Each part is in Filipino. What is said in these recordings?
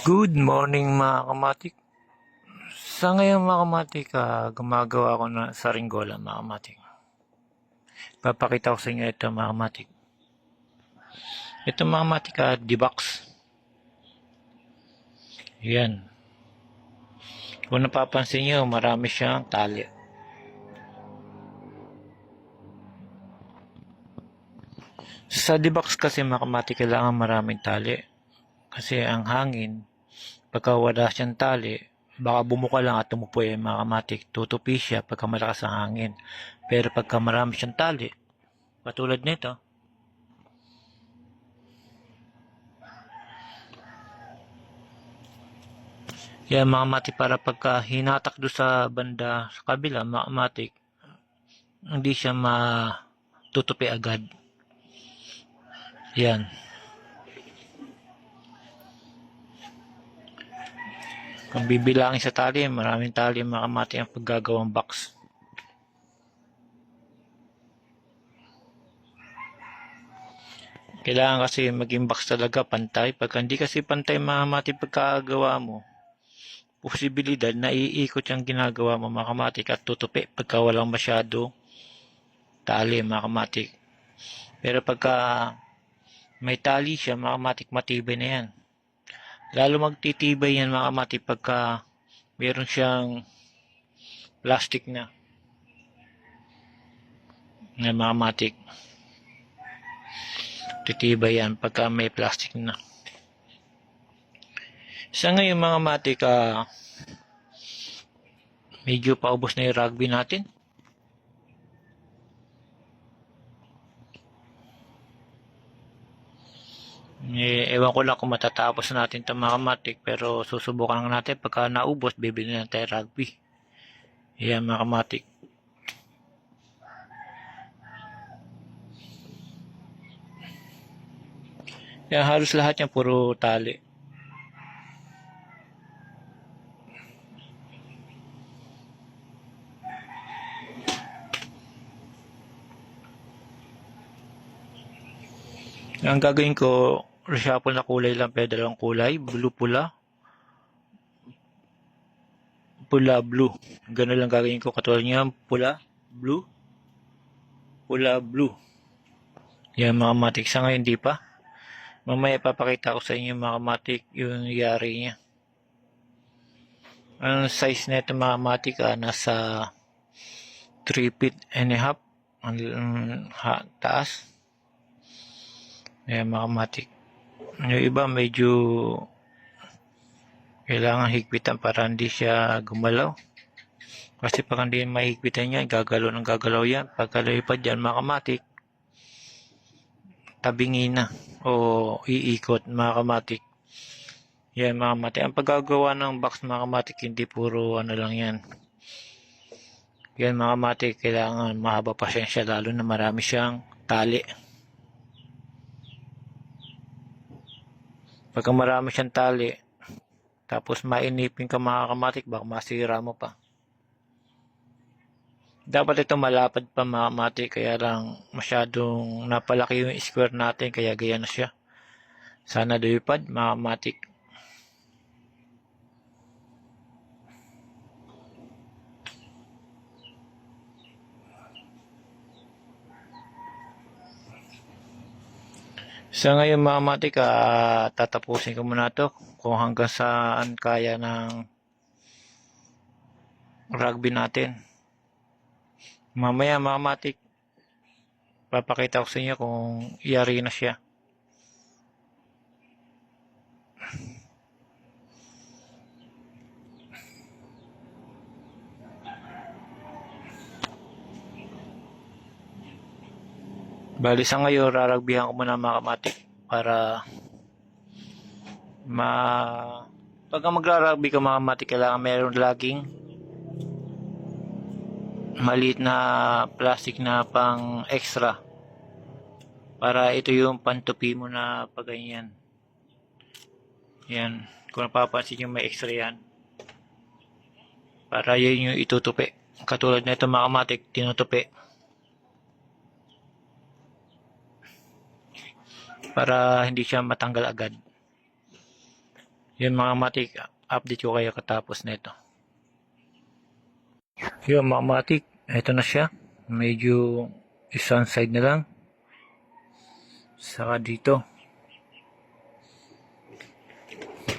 Good morning mga kamatik. Sa ngayon mga kamatik, gumagawa ko na saringgola mga kamatik. Papakita ko sa inyo ito mga kamatik. Ito mga kamatik, D-box. Yan. Kung napapansin nyo, marami siyang tali. Sa D-box kasi mga kamatik, kailangan maraming tali. Kasi ang hangin, pagka wala siyang tali, baka bumuka lang at tumupoy ang mga kamatik. Tutupi siya pagka malakas ang hangin. Pero pagka marami siyang tali, patulad nito, yan mga kamatik, para pagka hinatak do sa banda sa kabila mga kamatik, hindi siya matutupi agad. Yan. Kung bibilangin sa tali, maraming tali mga kamatik ang paggagawang box. Kailangan kasi maging box talaga pantay. Pagka hindi kasi pantay mga kamatik pagkagawa mo, posibilidad na iikot yung ginagawa mo mga kamatik at tutupi pagka walang masyado tali mga kamatik. Pero pagka may tali siya mga kamatik, matibay na yan. Lalo magtitibay yan mga kamatik pagka meron siyang plastic na mga kamatik. Titibay yan pagka may plastic na. Sa ngayon mga kamatik, medyo paubos na yung rugby natin. Ewan ko lang kung matatapos natin ito mga kamatik, pero susubukan lang natin. Pagka naubos, bibili na tayo rugby. Yan mga kamatik. Yan, halos lahat yan puro tali. Ang gagawin ko, reshuffle na kulay lang, pero dalawang kulay, blue-pula, pula-blue. Ganun lang gagawin ko, katulad niya, pula-blue, pula-blue. Yan mga kamatik, sa ngayon hindi pa. Mamaya papakita ko sa inyo mga kamatik yung yari niya. Ang size na ito mga kamatik, nasa 3 feet and a half ang taas. Ayan mga kamatik. Yung iba medyo kailangan higpitan para hindi siya gumalaw. Kasi pag hindi mahigpitan yan, gagalaw ng gagalaw yan. Pagkalipad yan mga kamatik, tabingin na o iikot mga kamatik. Yan mga kamatik. Ang paggagawa ng box mga kamatik, hindi puro ano lang yan. Yan mga kamatik, kailangan mahaba pa siya lalo na marami siyang tali. Pagka marami siyang tali, tapos mainipin ka mga kamatik, baka masira mo pa. Dapat ito malapad pa mga kamatik, kaya lang masyadong napalaki yung square natin, kaya gaya na siya. Sana lumipad mga kamatik. Sa ngayon mga kamatik, tatapusin ko muna ito kung hanggang saan kaya ng rugby natin. Mamaya mga kamatik, papakita ko sa inyo kung yari na siya. Bali sa ngayon, raragbihan ko muna mga kamatik para pagka magrarugby ka mga kamatik, kailangan meron laging maliit na plastic na pang extra para ito yung pantupi mo na pagganyan. Yan, kung napapansin yung may extra yan, para yun yung itutupi. Katulad na ito mga kamatik, tinutupi para hindi siya matanggal agad. Yun mga matik, update ko kayo katapos nito. Yun mga matik, ito na siya. Medyo isang side na lang. Saka dito.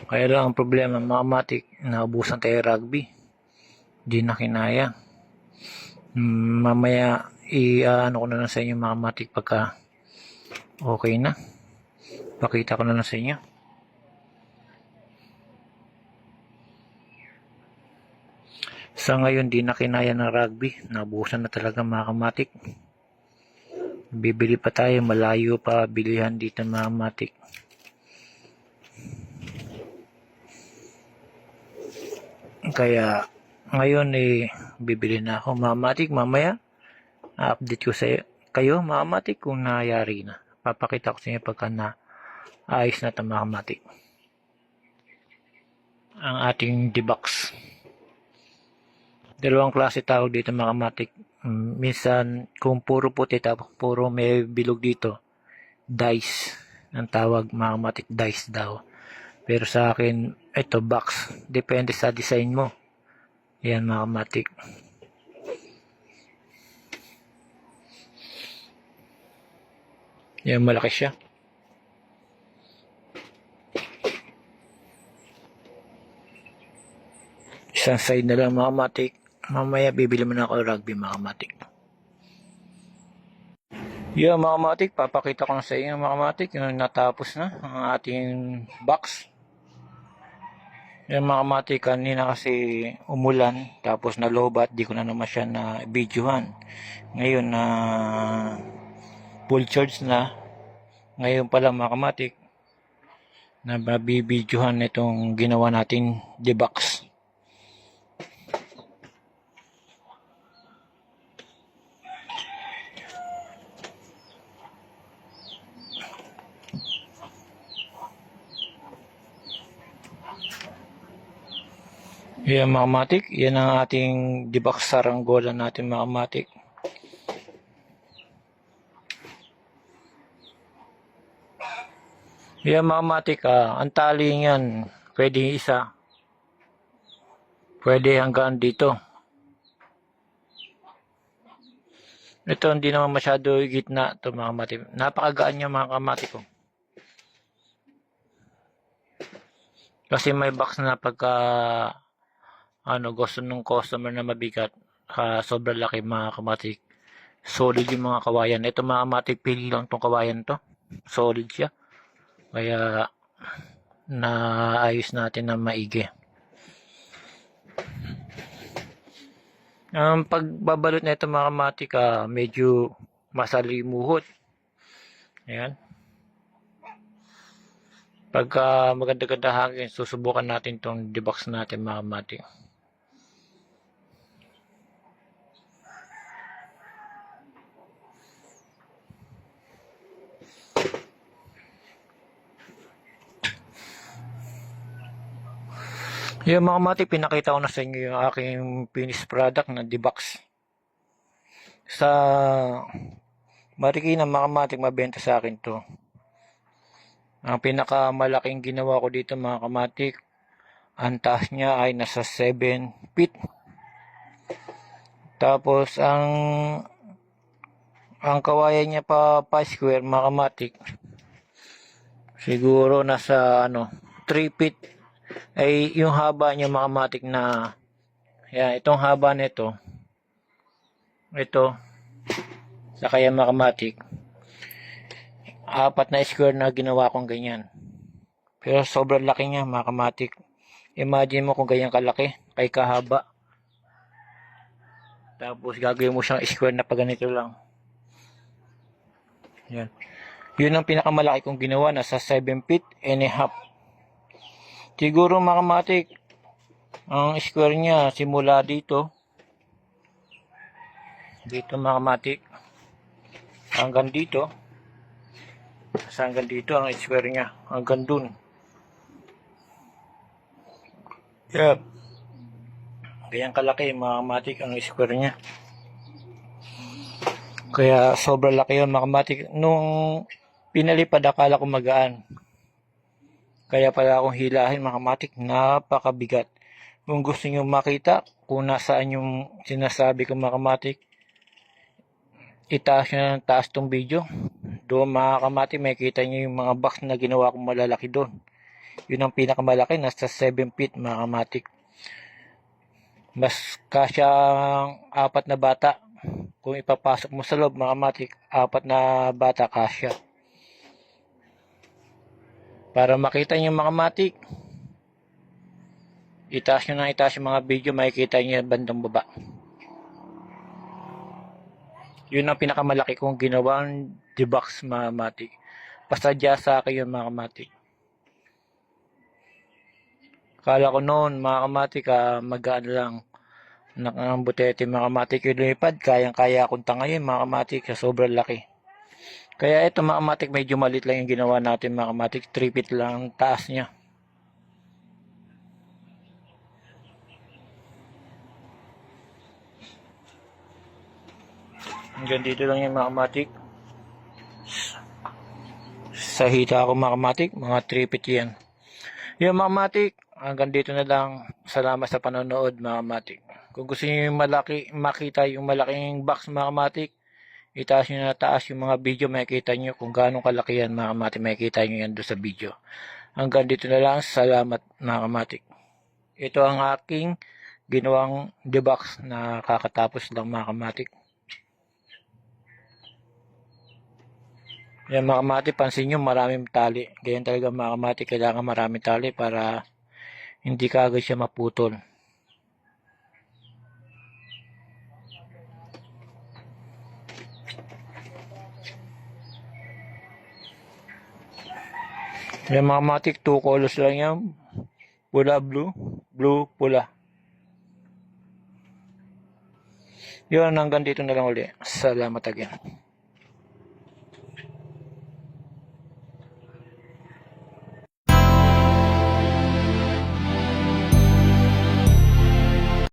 Kaya lang ang problema mga matik, naubusan tayo rugby. Di na kinaya. Mamaya ano ko na lang sa inyo mga matik pagka okay na. Pakita ko na lang sa inyo. Sa ngayon di na kinaya ng rugby. Naubusan na talaga mga kamatik. Bibili pa tayo, malayo pa bilihan dito mga kamatik. Kaya ngayon bibili na ako mga kamatik. Mamaya update ko sa kayo mga kamatik kung nangyari na. Papakita ko sa inyo pagka na ayos na ito mga kamatik. Ang ating D-box. Dalawang klase tawag dito mga kamatik. Minsan kung puro puti tapos puro may bilog dito, dice ang tawag mga kamatik, dice daw. Pero sa akin ito box, depende sa design mo. Yan mga kamatik. Yan, malaki siya. Isang side na lang mga kamatik. Mamaya bibili mo na ako rugby mga kamatik. Yan mga kamatik, papakita ko na sa inyo mga kamatik yung natapos na ang ating box. Yan mga kamatik, kanina kasi umulan tapos nalobat, di ko na naman siya na videohan. Ngayon na full charge na. Ngayon pa lang mga kamatik na mabibidyohan itong ginawa natin D-box. Yan mga kamatik, yan ang ating D-box saranggola natin mga kamatik. Yan mga kamatik, ang tali niyan, pwede isa, pwede hanggang dito. Ito hindi naman masyado gitna ito mga kamatik. Napakagaan niya mga kamatik ko. Kasi may box na pagka gusto ng customer na mabigat, sobrang laki mga kamatik. Solid yung mga kawayan. Ito mga kamatik, pili lang tong kawayan to. Solid siya. Kaya naayos natin na maigi. Ang pagbabalot na ito mga kamatik, medyo masalimuhot. Ayan. Pagka maganda-ganda hangin, susubukan natin tong D-box natin mga kamatik. Yung mga kamatik, pinakita ko na sa inyo yung aking finished product na D-box. Sa Marikina mga kamatik, mabenta sa akin to. Ang pinakamalaking ginawa ko dito mga kamatik, ang taas niya ay nasa 7 feet. Tapos ang kawayan niya pa square mga kamatik, siguro nasa 3 feet. Ay yung haba niya mga kamatik na yan, itong haba nito, ito sa kaya mga kamatik, 4 na square na ginawa kong ganyan. Pero sobrang laki niya mga kamatik. Imagine mo kung ganyan kalaki, kay kahaba. Tapos gagawin mo siyang square na pag ganito lang. Yan. Yun ang pinakamalaki kong ginawa, nasa 7 feet and a half. Siguro mga kamatik, ang square niya simula dito mga kamatik, hanggang dito. Hanggang dito ang square niya, hanggang dun. Yep. Ganyan kalaki mga kamatik ang square niya. Kaya sobrang laki yun mga kamatik. Nung pinalipad akala ko magaan. Kaya pala akong hilahin mga kamatik, napakabigat. Kung gusto nyo makita kung nasaan yung sinasabi ko mga kamatik, itaas nyo ng taas tong video. Doon mga kamatik, may kita nyo yung mga box na ginawa kong malalaki doon. Yun ang pinakamalaki, nasa 7 feet mga kamatik. Mas kasya apat na bata. Kung ipapasok mo sa loob mga kamatik, apat na bata kasya. Para makita nyo mga kamatik, itaas nyo na itaas yung mga video, makikita nyo yung bandang baba. Yun ang pinakamalaki kong ginawang D-box mga kamatik. Pasadya sa akin yun mga kamatik. Kala ko noon mga kamatik, magaan lang. Nakambutete mga kamatik yung lumipad. Kayang-kaya akong tangayin mga kamatik sa sobrang laki. Kaya ito mga kamatik, medyo malit lang yung ginawa natin mga kamatik. 3 feet lang ang taas niya. Hanggang dito lang yung mga kamatik. Sa hita ako mga kamatik, mga 3 feet yan. Yung mga kamatik, hanggang dito na lang. Salamat sa panonood mga kamatik. Kung gusto niyo yung makita yung malaking box mga kamatik, itaas nyo na taas yung mga video, makikita nyo kung gaano kalaki yan mga kamatik, makikita nyo yan doon sa video. Hanggang dito na lang, salamat mga kamatik. Ito ang aking ginawang D-box na kakatapos lang mga kamatik. Yan mga kamatik, pansin nyo maraming tali. Ganyan talaga mga kamatik, kailangan maraming tali para hindi kaagad siya maputol. Yan mga kamatik, 2 colors lang yan. Pula, blue, blue, pula. Yun, hanggang dito na lang uli. Salamat again.